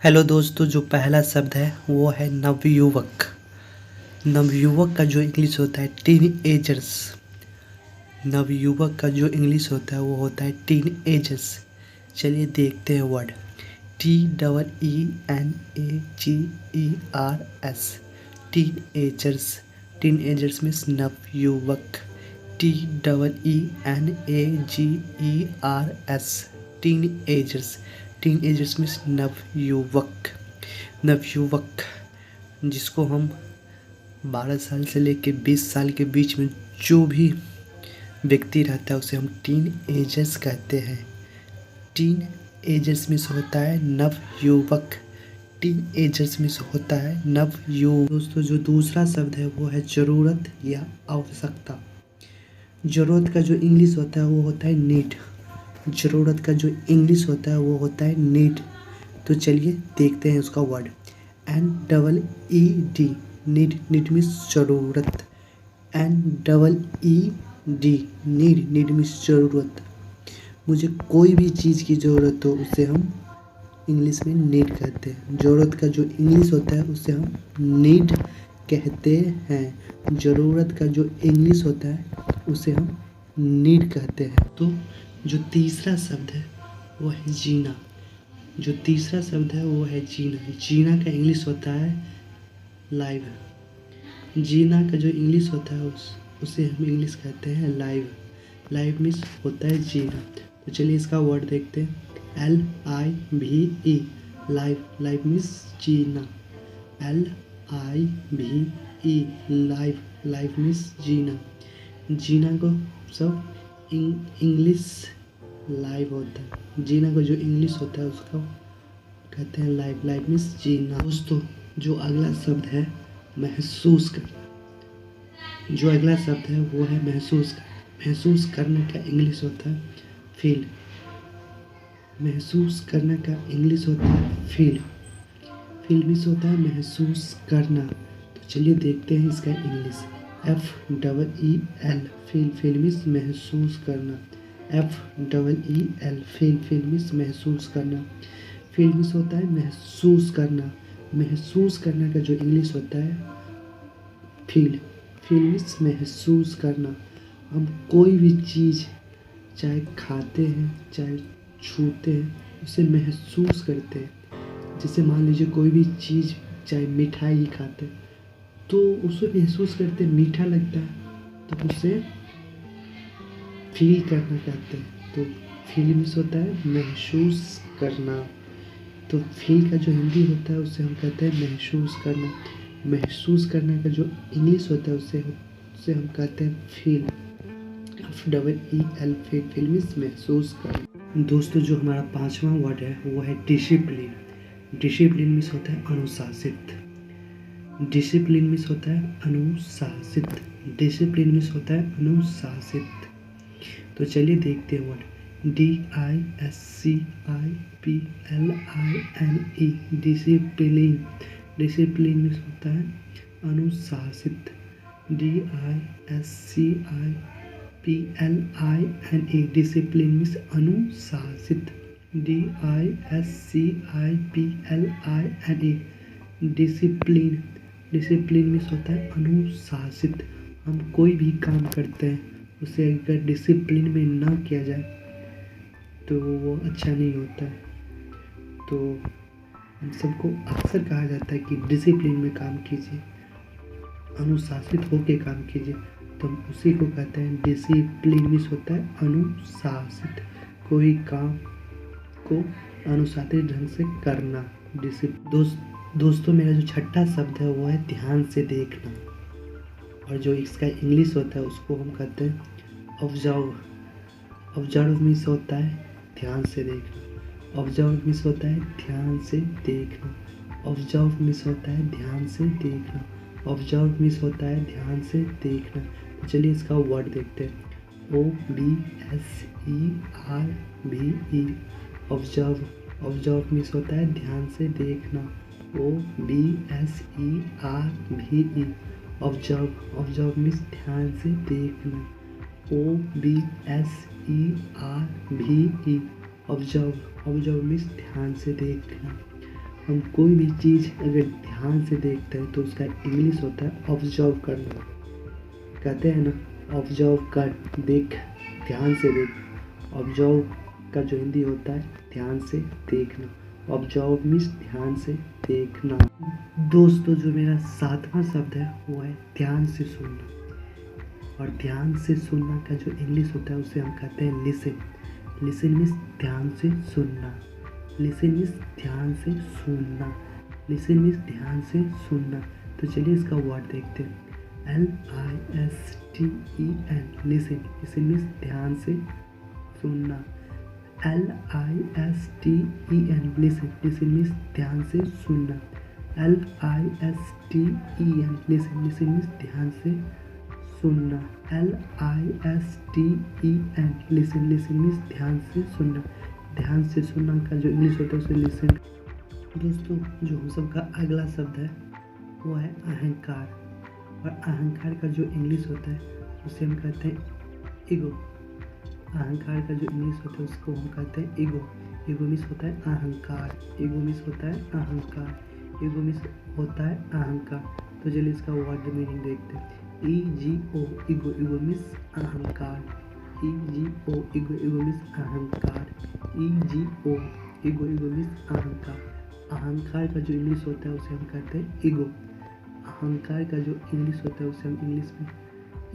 Hello दोस्तों, जो पहला शब्द है वो है नवयुवक। नवयुवक का जो इंग्लिश होता है टीन एजर्स। नवयुवक का जो इंग्लिश होता है वो होता है टीन एजर्स। चलिए देखते हैं word. TEENAGERS। Tin agers. Tin agers means नवयुवक। TEENAGERS। Tin agers. Tin agers means नवयुवक। नवयुवक जिसको हम 12 साल से लेकर 20 साल के बीच में जो भी व्यक्ति रहता है उसे हम टीन एजर्स कहते हैं। टीन एजर्स मीन्स होता है नवयुवक। टीन एजर्स मीन्स होता है नवयुवक। दोस्तों, जो दूसरा शब्द है वो है जरूरत या आवश्यकता। जरूरत का जो इंग्लिश होता है वो होता है नीड। जरूरत का जो इंग्लिश होता है वो होता है नीड। तो चलिए देखते हैं उसका word. NEED। Need. Need means जरूरत। NEED। नीड। नीड मीन्स जरूरत। मुझे कोई भी चीज़ की ज़रूरत हो उसे हम इंग्लिश में नीड कहते हैं। ज़रूरत का जो इंग्लिश होता है उसे हम नीड कहते हैं। ज़रूरत का जो इंग्लिश होता है उसे हम नीड कहते हैं। तो जो तीसरा शब्द है वो है जीना। जो तीसरा शब्द है वो है जीना। जीना का इंग्लिश होता है लाइव। जीना का जो इंग्लिश होता है उसे हम इंग्लिश कहते हैं लाइव। लाइव मीन्स होता है जीना। तो चलिए इसका वर्ड देखते हैं। LIVE। लाइव। लाइव मीन्स जीना। LIVE। लाइव। लाइव मीन्स जीना। जीना को सब इंग्लिश लाइव होता है। जीना को जो इंग्लिश होता है उसको कहते हैं लाइव। लाइव मीन्स जीना। दोस्तों, जो अगला शब्द है महसूस कर। जो अगला शब्द है वो है महसूस कर। महसूस करने का इंग्लिश होता है फील। महसूस करने का इंग्लिश होता है फील। फील मीन्स होता है महसूस करना। तो चलिए देखते हैं इसका English. FEEL। Feel. Feel means महसूस करना। FEEL। फील। फील मीन्स महसूस करना। फील मीन्स होता है महसूस करना। महसूस करने का जो इंग्लिश होता है फील। फील मीन्स महसूस करना। हम कोई भी चीज़ चाहे खाते हैं चाहे छूते हैं उसे महसूस करते हैं। जैसे मान लीजिए कोई भी चीज़ चाहे मिठाई ही खाते हैं तो उसे महसूस करते हैं, मीठा लगता है तो उसे फील करना कहते हैं। तो फील मीन्स होता है महसूस करना। तो फील का जो हिंदी होता है उसे हम कहते हैं महसूस करना। महसूस करने का जो इंग्लिश होता है उसे हम कहते हैं feel. FEEL। Feel. Feel means महसूस करना। दोस्तों, जो हमारा पांचवा वर्ड है वो है डिसिप्लिन। डिसिप्लिन मीन्स होता है अनुशासित। डिसिप्लिन मीन्स होता है अनुशासित। डिसिप्लिन मीन्स होता है अनुशासित। तो चलिए देखते हैं word. DISCIPLINE। Discipline. Discipline means होता है अनुशासित। DISCIPLINE। डिसिप्लिन मीन्स अनुशासित। DISCIPLINE। डिसिप्लिन। डिसिप्लिन मीन्स होता है अनुशासित। हम कोई भी काम करते हैं उसे अगर डिसिप्लिन में ना किया जाए तो वो अच्छा नहीं होता है। तो हम सबको अक्सर कहा जाता है कि डिसिप्लिन में काम कीजिए, अनुशासित होकर काम कीजिए। तो हम उसी को कहते हैं डिसिप्लिन मीन्स होता है अनुशासित। कोई काम को अनुशासित ढंग से करना। दोस्तों, मेरा जो छठा शब्द है वो है ध्यान से देखना। और जो इसका इंग्लिश होता है उसको हम कहते हैं ऑब्जर्व। ऑब्जर्व मीन्स होता है ध्यान से देखना। ऑब्जर्व मीन्स होता है ध्यान से देखना। ऑब्जर्व मीन्स होता है ध्यान से देखना। ऑब्जर्व मीन्स होता है ध्यान से देखना। तो चलिए इसका वर्ड देखते हैं। OBSERVE। ऑब्जर्व। ऑब्जर्व मीन्स होता है ध्यान से देखना। OBSERVE। ऑब्जर्व। ऑब्जर्व मीन्स ध्यान से देखना। OBSERVE। ऑब्जर्व। ऑब्जर्व मीन्स ध्यान से देखना। हम कोई भी चीज़ अगर ध्यान से देखते हैं तो उसका इंग्लिश होता है ऑब्जर्व करना। कहते हैं ना ऑब्जर्व कर, देख, ध्यान से देख। ऑब्जर्व का जो हिंदी होता है ध्यान से देखना। ऑब्जर्व मीन्स ध्यान से देखना। दोस्तों जो मेरा 7वां शब्द है वो है ध्यान से सुनना। और ध्यान से सुनना का जो इंग्लिश होता है उसे हम कहते हैं लिसन। लिसन मीन्स ध्यान से सुनना। लिसन मीन्स ध्यान से सुनना। लिसन मीन्स ध्यान से सुनना। तो चलिए इसका वर्ड देखते हैं। LISTEN, listen. लिसन मीन्स ध्यान से सुनना। LISTEN, listen. लिसन मीन्स ध्यान से सुनना। LISTEN, listen. लिसन मीन्स ध्यान से सुनना। LISTEN, listen. लिसन मीन्स ध्यान से सुनना। ध्यान से सुनना का जो इंग्लिश होता है उसे लिसन। दोस्तों जो हम सबका अगला शब्द है वो है अहंकार। और अहंकार का जो इंग्लिश होता है उसे हम कहते हैं ईगो। अहंकार का जो इंग्लिश होता है उसको हम कहते हैं ईगो। ईगो मीन्स होता है अहंकार। ईगो मीन्स होता है अहंकार। ईगो मीन्स होता है अहंकार। तो चलिए इसका वर्ड मीनिंग देखते हैं। EGO, ego. ईगो मीन्स अहंकार। EGO, ego. ईगो मीन्स अहंकार। EGO, ego. ईगो मीन्स अहंकार। अहंकार का जो इंग्लिश होता है उसे हम कहते हैं ईगो। अहंकार का जो इंग्लिश होता है उसे हम इंग्लिश में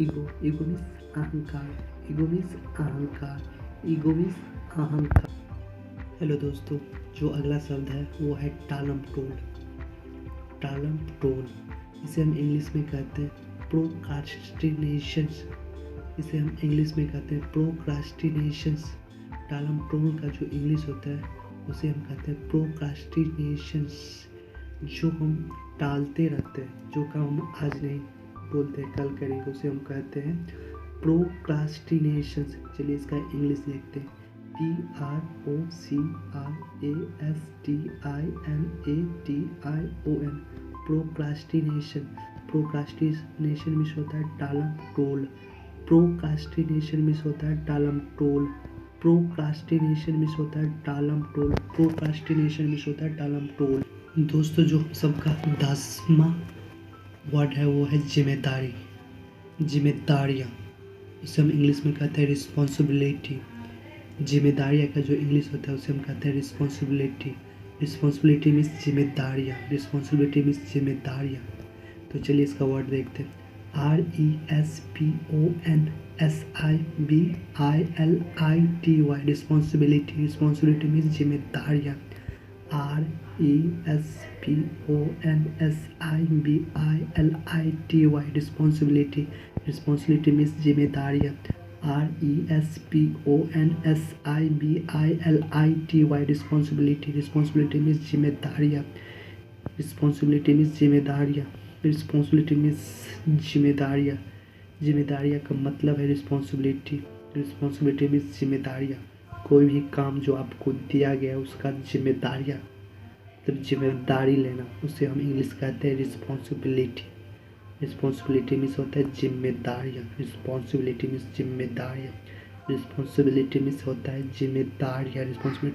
ईगो। ईगो मीन्स अहंकार। ईगो मीन्स अहंकार। ईगो मीन्स अहंकार। हेलो दोस्तों जो अगला शब्द है वो है टालम टोल। टालम टोल इसे हम इंग्लिश में कहते हैं प्रोक्रास्टिनेशंस। इसे हम इंग्लिश में कहते हैं प्रोक्रास्टिनेशंस। टालम टोल का जो इंग्लिश होता है उसे हम कहते हैं प्रोक्रास्टिनेशंस। जो हम टालते रहते हैं, जो काम हम आज नहीं बोलते कल करेंगे उसे हम कहते हैं प्रोक्रास्टिनेशंस। चलिए इसका इंग्लिश देखते हैं। PROCRASTINATION, procrastination. प्रोक्रास्टिनेशन मीन्स होता है टालम टोल। प्रोक्रास्टिनेशन मीन्स होता है टालम टोल। प्रोक्रास्टिनेशन मीन्स होता है टालम टोल। प्रोक्रास्टिनेशन मीन्स होता है टालम टोल। दोस्तों जो सबका 10वां वर्ड है वो है जिम्मेदारी। जिम्मेदारियाँ उसे हम इंग्लिश में कहते हैं रिस्पॉन्सिबिलिटी। जिम्मेदारियाँ का जो इंग्लिश होता है उसे हम कहते हैं रिस्पॉन्सिबिलिटी। रिस्पॉन्सिबिलिटी मीन्स जिम्मेदारियाँ। रिस्पॉन्सिबिलिटी मीन्स जिम्मेदारियाँ। तो चलिए इसका वर्ड देखते हैं। RESPONSIBILITY, responsibility. रिस्पॉन्सिबिलिटी मीन्स जिम्मेदारियाँ। RESPONSIBILITY, responsibility. रिस्पॉन्सिबिलिटी मीन्स जिम्मेदारियाँ। RESPONSIBILITY, responsibility. रिस्पॉन्सिबिलिटी मीन्स जिम्मेदारियाँ। रिस्पॉन्सिबिलिटी मीन्स जिम्मेदारियाँ। रिस्पॉन्सिबिलिटी मीन्स जिम्मेदारियाँ। जिम्मेदारियाँ का मतलब है रिस्पॉन्सिबिलिटी। रिस्पॉन्सिबिलिटी मीन्स जिम्मेदारियाँ। कोई भी काम जो आपको दिया गया है उसका जिम्मेदारियाँ, मतलब जिम्मेदारी लेना, उसे हम इंग्लिश कहते हैं रिस्पॉन्सिबिलिटी। रिस्पॉन्सिबिलिटी मीन्स होता है जिम्मेदारियाँ। रिस्पॉन्सिबिलिटी मीन्स जिम्मेदारियाँ। रिस्पॉन्सिबिलिटी मीन्स होता है जिम्मेदारियाँ। रिस्पॉन्सिबिलिटी